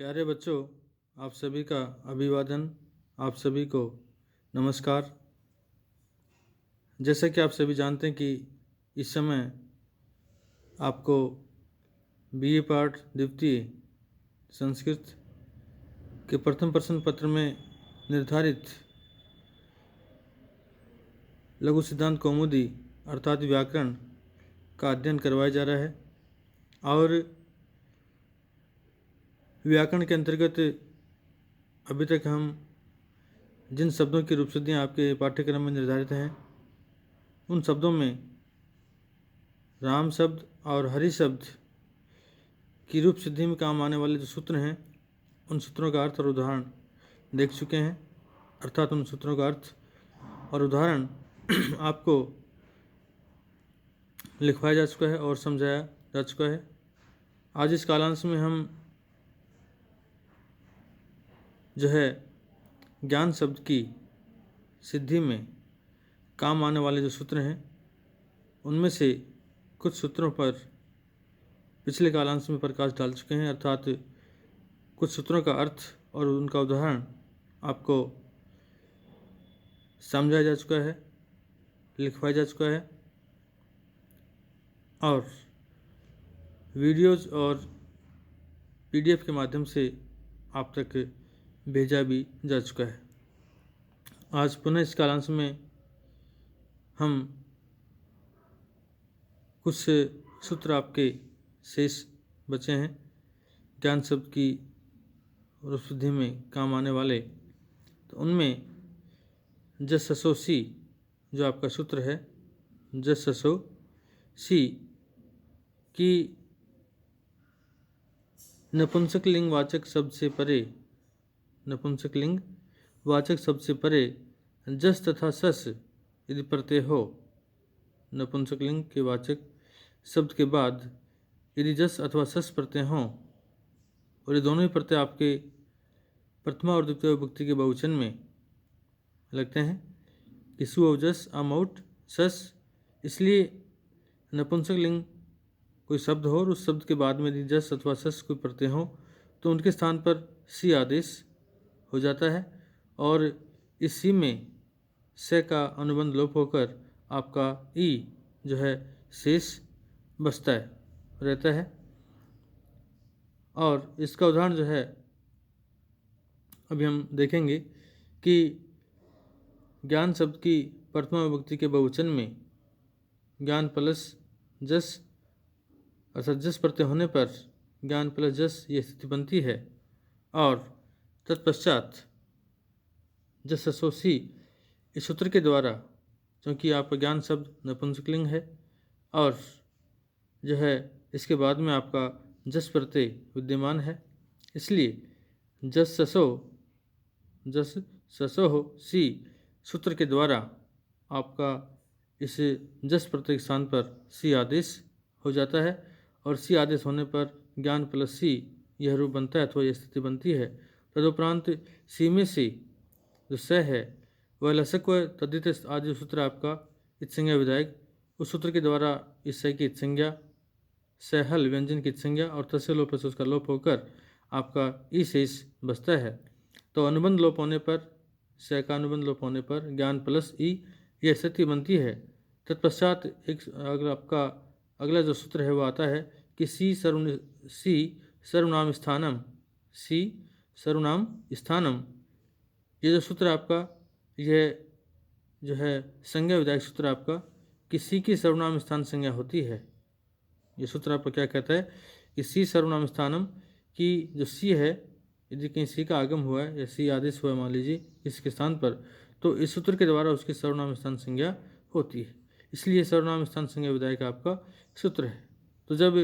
प्यारे बच्चों, आप सभी का अभिवादन, आप सभी को नमस्कार। जैसा कि आप सभी जानते हैं कि इस समय आपको बीए पाठ द्वितीय संस्कृत के प्रथम प्रश्न पत्र में निर्धारित लघु सिद्धांत कौमुदी अर्थात व्याकरण का अध्ययन करवाया जा रहा है। और व्याकरण के अंतर्गत अभी तक हम जिन शब्दों की रूपसिद्धियाँ आपके पाठ्यक्रम में निर्धारित हैं, उन शब्दों में राम शब्द और हरि शब्द की रूप सिद्धि में काम आने वाले जो सूत्र हैं, उन सूत्रों का अर्थ और उदाहरण देख चुके हैं। अर्थात उन सूत्रों का अर्थ और उदाहरण आपको लिखवाया जा चुका है और समझाया जा चुका है। आज इस कालांश में हम जो है ज्ञान शब्द की सिद्धि में काम आने वाले जो सूत्र हैं, उनमें से कुछ सूत्रों पर पिछले कालांश में प्रकाश डाल चुके हैं। अर्थात कुछ सूत्रों का अर्थ और उनका उदाहरण आपको समझाया जा चुका है, लिखवाया जा चुका है और वीडियोज़ और पीडीएफ के माध्यम से आप तक भेजा भी जा चुका है। आज पुनः इस कालांश में हम कुछ सूत्र आपके शेष बचे हैं ज्ञान शब्द की रूपसिद्धि में काम आने वाले। तो उनमें जस ससो सी जो आपका सूत्र है, जस ससो सी की नपुंसक लिंग वाचक शब्द से परे, नपुंसक लिंग वाचक शब्द से परे जस तथा सस यदि प्रत्यय हो, नपुंसक लिंग के वाचक शब्द के बाद यदि जस अथवा सस प्रत्यय हों और ये दोनों ही प्रत्यय आपके प्रथमा और द्वितीय विभक्ति के बहुवचन में लगते हैं कि सु और जस अमौट सस, इसलिए नपुंसक लिंग कोई शब्द हो और उस शब्द के बाद में यदि जस अथवा सस कोई प्रत्यय हो तो उनके स्थान पर सी आदेश हो जाता है और इस सी में से का अनुबंध लोप होकर आपका ई जो है शेष बचता है, रहता है। और इसका उदाहरण जो है अभी हम देखेंगे कि ज्ञान शब्द की प्रथमा विभक्ति के बहुवचन में ज्ञान प्लस जस अर्थात जस प्रत्यय होने पर ज्ञान प्लस जस ये स्थिति बनती है और तत्पश्चात जस ससो सी इस सूत्र के द्वारा, क्योंकि आपका ज्ञान शब्द नपुंसकलिंग है और जो है इसके बाद में आपका जस प्रत्यय विद्यमान है, इसलिए जस ससो हो सी सूत्र के द्वारा आपका इस जस प्रत्यय के स्थान पर सी आदेश हो जाता है और सी आदेश होने पर ज्ञान प्लस सी यह रूप बनता है अथवा यह स्थिति बनती है। तदुपरांत सी में सी जो स है वह लसक व तद्धित आदि सूत्र आपका इत्संज्ञा विधायक, उस सूत्र के द्वारा इस स की इत्संज्ञा, सहल व्यंजन की इत्संज्ञा और तस्य लोप से उसका लोप होकर आपका ई शेष बचता है। तो अनुबंध लोप होने पर, स का अनुबंध लोप होने पर ज्ञान प्लस ई यह स्थिति बनती है। तत्पश्चात एक आपका अगला जो सूत्र है वो आता है कि सी सर्वनाम स्थानम, सी सर्वनाम स्थानम, ये जो सूत्र आपका यह जो है संज्ञा विधायक सूत्र आपका कि सी की सर्वनाम स्थान संज्ञा होती है। ये सूत्र आपका क्या कहता है कि सी सर्वनाम स्थानम की जो सी है यदि कहीं सी का आगम हुआ है या सी आदेश हुआ है मान लीजिए इसके स्थान पर, तो इस सूत्र के द्वारा उसकी सर्वनाम स्थान संज्ञा होती है, इसलिए सर्वनाम स्थान संज्ञा विधायक आपका सूत्र है। तो जब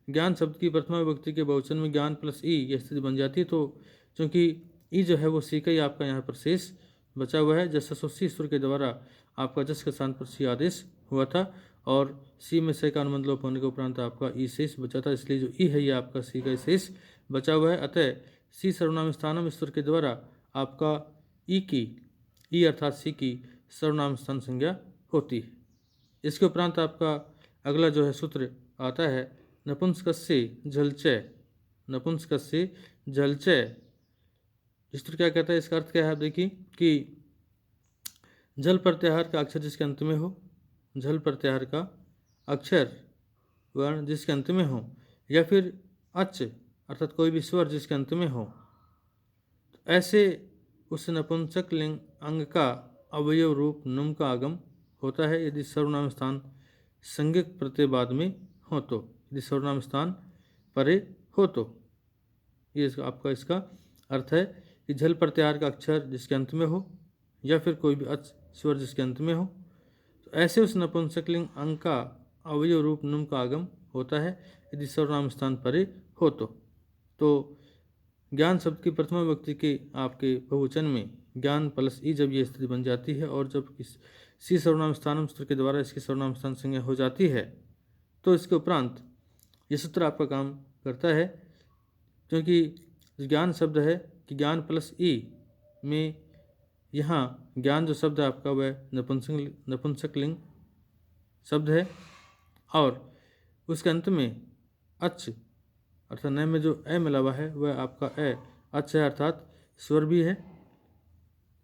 ज्ञान शब्द की प्रथमा विभक्ति के बहुवचन में ज्ञान प्लस ई यह स्थिति बन जाती है, तो चूँकि ई जो है वो सी का ही आपका यहाँ पर शेष बचा हुआ है। जस ससो सी सूत्र के द्वारा आपका जस के स्थान पर सी आदेश हुआ था और सी में से का अनुबंध लोप होने के उपरांत आपका ई शेष बचा था, इसलिए जो ई है ये आपका सी का शेष बचा हुआ है। अतः सी सर्वनाम स्थानम इस सूत्र के द्वारा आपका ई अर्थात सी की सर्वनाम स्थान संज्ञा होती है। इसके उपरांत आपका अगला जो है सूत्र आता है नपुंसकस्य झलचय, नपुंसकस्य जलचय। इस सूत्र क्या कहता है, इसका अर्थ क्या है आप देखिए कि जल प्रत्याहार का अक्षर जिसके अंत में हो, जल प्रत्याहार का अक्षर वर्ण जिसके अंत में हो, या फिर अच अर्थात कोई भी स्वर जिसके अंत में हो, तो ऐसे उस नपुंसक लिंग अंग का अवयव रूप नुम का आगम होता है यदि सर्वनाम स्थान संज्ञक प्रत्यय बाद में हो तो, यदि सर्वनाम स्थान परे हो तो। ये आपका इसका अर्थ है कि झल प्रत्याहार का अक्षर जिसके अंत में हो या फिर कोई भी अच स्वर जिसके अंत में हो, तो ऐसे उस नपुंसकलिंग अंग का अवयव रूप नुम का आगम होता है यदि सर्वनाम स्थान परे हो तो ज्ञान शब्द की प्रथमा विभक्ति के आपके बहुवचन में ज्ञान प्लस ई जब ये स्थिति बन जाती है और जब इस सी सर्वनाम स्थानम सूत्र के द्वारा इसकी सर्वनाम स्थान संज्ञा हो जाती है, तो इसके उपरांत ये सूत्र आपका काम करता है, क्योंकि ज्ञान शब्द है कि ज्ञान प्लस ई में यहाँ ज्ञान जो शब्द है आपका वह नपुंसकलिंग शब्द है और उसके अंत में अच अर्थात न में जो ए मिला हुआ है वह आपका ए अच है अर्थात स्वर भी है,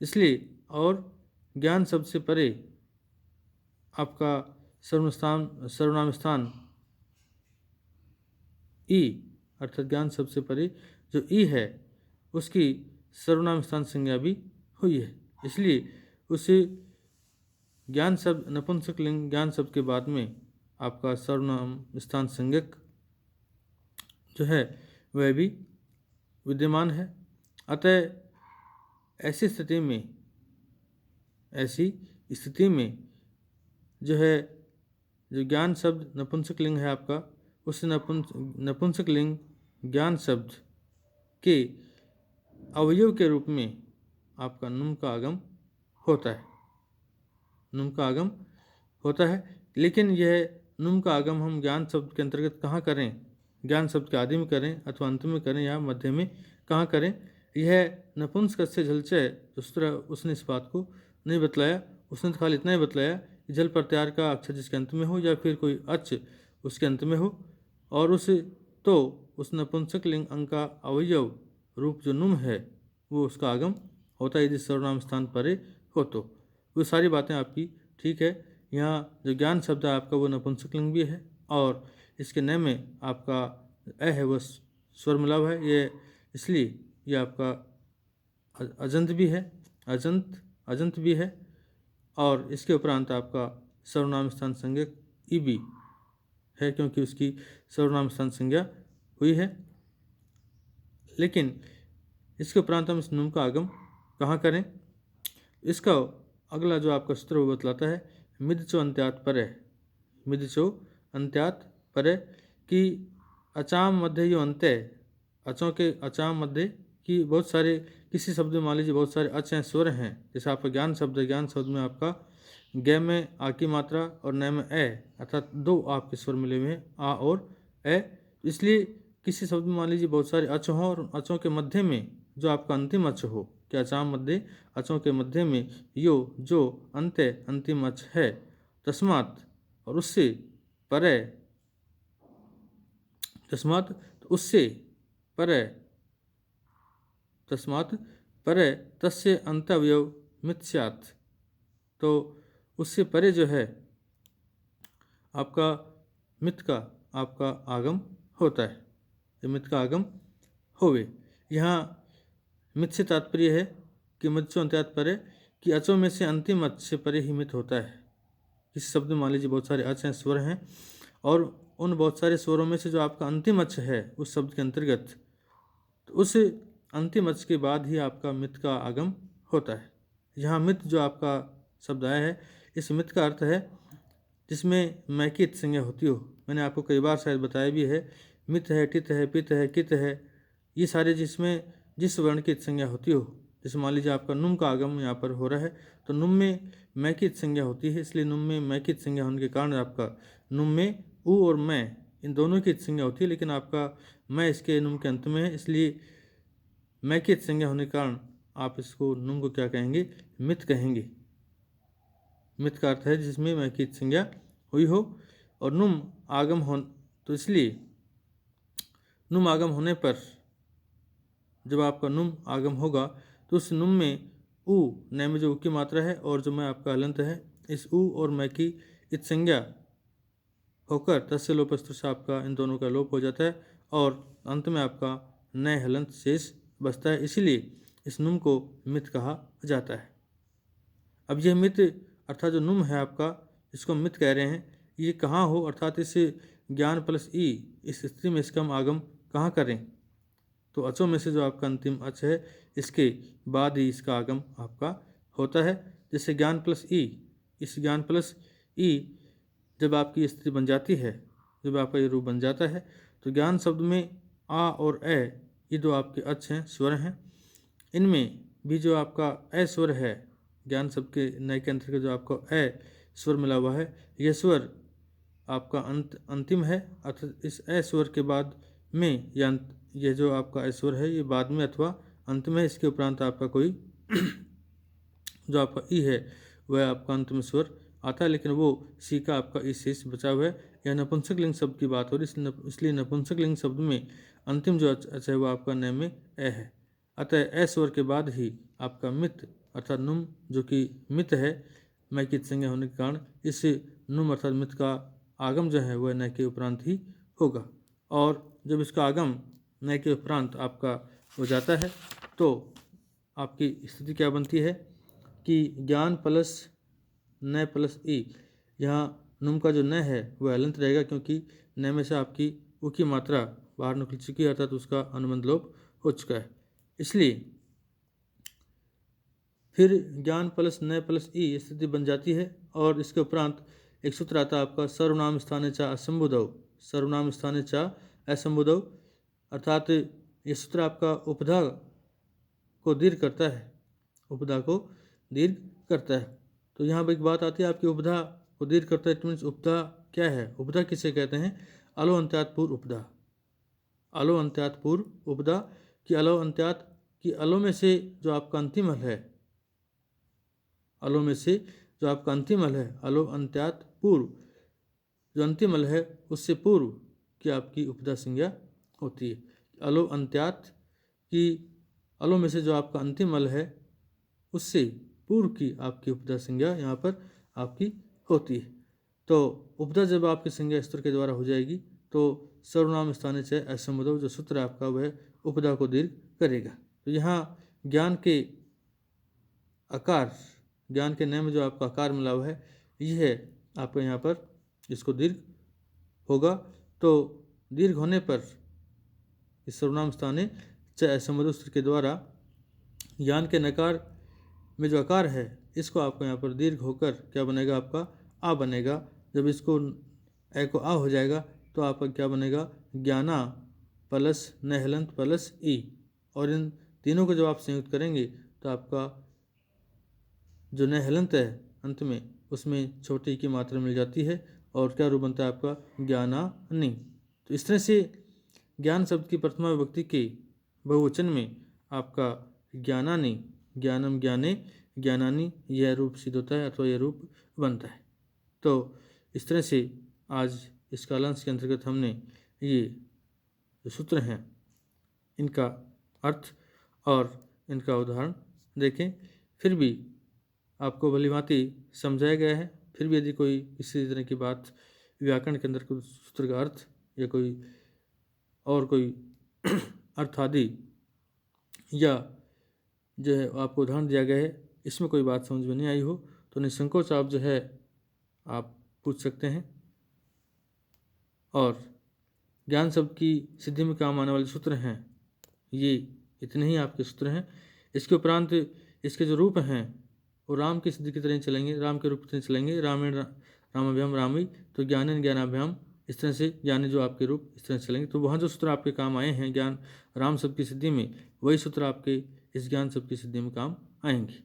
इसलिए और ज्ञान शब्द से परे आपका सर्वनाम स्थान ई अर्थात ज्ञान शब्द से परे जो ई है उसकी सर्वनाम स्थान संज्ञा भी हुई है, इसलिए उसे ज्ञान शब्द नपुंसकलिंग ज्ञान शब्द के बाद में आपका सर्वनाम स्थान संज्ञक जो है वह भी विद्यमान है। अतः ऐसी स्थिति में जो है जो ज्ञान शब्द नपुंसकलिंग है आपका, उस नपुंसकलिंग ज्ञान शब्द के अवयव के रूप में आपका नुम का आगम होता है, नुम का आगम होता है। लेकिन यह नुम का आगम हम ज्ञान शब्द के अंतर्गत कहाँ करें, ज्ञान शब्द के आदि में करें अथवा अंत में करें या मध्य में कहाँ करें, यह नपुंसकस्य झलचय उस तरह उसने इस बात को नहीं बतलाया। उसने तो खाली इतना ही बतलाया कि जल प्रत्याहार का अक्षर जिसके अंत में हो या फिर कोई अच उसके अंत में हो और उस नपुंसकलिंग अंग का अवयव रूप जो नुम है वो उसका आगम होता है यदि सर्वनाम स्थान परे हो तो। वो सारी बातें आपकी ठीक है। यहाँ जो ज्ञान शब्द है आपका वो नपुंसकलिंग भी है और इसके न में आपका ए है वह स्वर मिला हुआ है, ये इसलिए ये आपका अजंत भी है, अजंत भी है और इसके उपरांत आपका सर्वनाम स्थान संज्ञक ई भी है क्योंकि उसकी सर्वनाम स्थान संज्ञा हुई है। लेकिन इसके उपरांत हम इस नुम का आगम कहाँ करें, इसका अगला जो आपका सूत्र वो बतलाता है मिदचो अंत्यात परे, मिदचो अंत्यात परे कि अचाम मध्य जो अंत्य अचों के अचाम मध्य की बहुत सारे किसी शब्द में मान लीजिए बहुत सारे अच हैं स्वर हैं, जैसे आपका ज्ञान शब्द है, ज्ञान शब्द में आपका ग में आ की मात्रा और न में ए अर्थात दो आपके स्वर मिले हुए हैं आ और ए, इसलिए किसी शब्द में मान लीजिए बहुत सारे अच हों और अचों के मध्य में जो आपका अंतिम अच हो, कि अचाम मध्य अचों के मध्य में यो जो अंत्य अंतिम अच है, तस्मात और उससे परे, तस्मात तो उससे परे, तस्मात परे तस्य अंतवयव मिथ्यात्, तो उससे परे जो है आपका मिथ का आपका आगम होता है, ये मिथ का आगम होवे। यहाँ मिथ से तात्पर्य है कि मिथ्यो अंत्यात परे कि अचों में से अंतिम अच से परे ही मिथ होता है। इस शब्द में मान लीजिए बहुत सारे अच हैं स्वर हैं और उन बहुत सारे स्वरों में से जो आपका अंतिम अच है उस शब्द के अंतर्गत, तो उस अंतिम अच के बाद ही आपका मिथ का आगम होता है। यहाँ मिथ जो आपका शब्द आया है इस मिथ का अर्थ है जिसमें मैकित संज्ञा होती हो। मैंने आपको कई बार शायद बताया भी है, मिथ है, टित है, पित है, कित है, ये सारे जिसमें जिस वर्ण की संज्ञा होती हो, जैसे मान लीजिए आपका नुम का आगम यहाँ पर हो रहा है तो नुम में मैकित संज्ञा होती है, इसलिए नुम में मैकित संज्ञा होने के कारण आपका नुम में उ और मैं इन दोनों की संज्ञा होती है, लेकिन आपका मैं इसके नुम के अंत में है, इसलिए मैकित संज्ञा होने के कारण आप इसको नुम को क्या कहेंगे, मिथ कहेंगे। मिथ का अर्थ है जिसमें मैकित संज्ञा हुई हो और नुम आगम हो, तो इसलिए नुम आगम होने पर जब आपका नुम आगम होगा तो उस नुम में उ नय में जो उ की मात्रा है और जो मैं आपका हलंत है, इस उ और मैं की इत संज्ञा होकर तस्य लोपस्त्र से आपका इन दोनों का लोप हो जाता है और अंत में आपका नय हलंत शेष बचता है। इसीलिए इस नुम को मित कहा जाता है। अब यह मित अर्थात जो नुम है आपका, इसको मित कह रहे हैं, ये कहाँ हो अर्थात इस ज्ञान प्लस ई इस स्थिति में इसका हम आगम कहाँ करें? तो अचों में से जो आपका अंतिम अच है इसके बाद ही इसका आगम आपका होता है। जैसे ज्ञान प्लस ई, इस ज्ञान प्लस ई जब आपकी स्थिति बन जाती है, जब आपका ये रूप बन जाता है, तो ज्ञान शब्द में आ और ए ये दो आपके अच हैं, स्वर हैं। इनमें भी जो आपका ए स्वर है, ज्ञान शब्द के नय के अंतर्गत जो आपका ए स्वर मिला हुआ है, यह स्वर आपका अंतिम है। अर्थात इस ए स्वर के बाद में या यह जो आपका ए स्वर है ये बाद में अथवा अंत में, इसके उपरांत आपका कोई जो आपका ई है वह आपका अंत में स्वर आता है, लेकिन वो सी का आपका ई शेष बचा हुआ है। यह नपुंसक लिंग शब्द की बात हो रही, इसलिए नपुंसक लिंग शब्द में अंतिम जो अच है वो आपका नय में ए है। अतः ए स्वर के बाद ही आपका मित अर्थात नुम जो कि मित है, मैं की संज्ञा होने के कारण इस नुम अर्थात मित का आगम जो है वह नय के उपरांत ही होगा। और जब इसका आगम नय के उपरांत आपका हो जाता है तो आपकी स्थिति क्या बनती है कि ज्ञान प्लस नय प्लस ई, यहाँ नुम का जो नय है वह हलंत रहेगा, क्योंकि नय में से आपकी उ की मात्रा बाहर निकल चुकी है अर्थात उसका अनुबंध लोप हो चुका है। इसलिए फिर ज्ञान प्लस नय प्लस ई स्थिति बन जाती है और इसके उपरांत एक सूत्र आता है आपका सर्वनाम स्थाने चा असंबुधव, सर्वनाम स्थाने चा असंबुधव, अर्थात ये सूत्र आपका उपधा को दीर्घ करता है, उपधा को दीर्घ करता है। तो यहाँ पर एक बात आती है आपकी, उपधा को दीर्घ करता है, इट मीन्स उपधा क्या है? उपधा किसे कहते हैं? अलो अंत्यात पूर्व उपधा, अलो अंत्यात पूर्व उपधा कि अलो अंत्यात कि अलो में से जो आपका अंतिम हल है, अलो में से जो आपका अंतिम हल है, अलो अंत्यात पूर्व जो अंतिम हल है उससे पूर्व की आपकी उपधा संज्ञा होती है। अलो अंत्यात की अलो में से जो आपका अंतिम हल है उससे पूर्व की आपकी उपधा संज्ञा यहाँ पर आपकी होती है। तो उपधा जब आपकी संज्ञा स्तर के द्वारा हो जाएगी तो सर्वनाम स्थाने से असंबुधव जो सूत्र आपका वह उपधा को दीर्घ करेगा। तो यहाँ ज्ञान के आकार, ज्ञान के नय में जो आपका आकार मिला हुआ है यह आपको यहाँ पर इसको दीर्घ होगा। तो दीर्घ होने पर इस सर्वनाम स्थाने च असंबुधव सूत्र के द्वारा ज्ञान के नकार में जो आकार है इसको आपको यहाँ पर दीर्घ होकर क्या बनेगा? आपका आ बनेगा। जब इसको ए को आ हो जाएगा तो आपका क्या बनेगा? ज्ञाना प्लस नय हलंत प्लस ई, और इन तीनों को जब आप संयुक्त करेंगे तो आपका जो नय हलंत है अंत में उसमें छोटी की मात्रा मिल जाती है और क्या रूप बनता है आपका? ज्ञानानि। तो इस तरह से ज्ञान शब्द की प्रथमा विभक्ति के बहुवचन में आपका ज्ञानानि, ज्ञानम ज्ञाने ज्ञानानि यह रूप सिद्ध होता है अथवा यह रूप बनता है। तो इस तरह से आज इस कालांश के अंतर्गत हमने ये जो सूत्र हैं इनका अर्थ और इनका उदाहरण देखें। फिर भी आपको भलीभांति समझाया गया है, फिर भी यदि कोई इसी तरह की बात व्याकरण के अंदर कोई सूत्र का अर्थ या कोई और कोई अर्थ आदि या जो है आपको उदाहरण दिया गया है इसमें कोई बात समझ में नहीं आई हो तो निसंकोच आप जो है आप पूछ सकते हैं। और ज्ञान शब्द की सिद्धि में काम आने वाले सूत्र हैं ये इतने ही आपके सूत्र हैं। इसके उपरांत इसके जो रूप हैं वो राम की सिद्धि की तरह चलेंगे, राम के रूप की तरह चलेंगे। रामेण रामाभ्याम रामी, तो ज्ञानेन ज्ञानाभ्याम, इस तरह से ज्ञाने जो आपके रूप इस तरह चलेंगे। तो वहाँ जो सूत्र आपके काम आए हैं ज्ञान राम शब्द की सिद्धि में, वही सूत्र आपके इस ज्ञान शब्द की सिद्धि में काम आएंगे।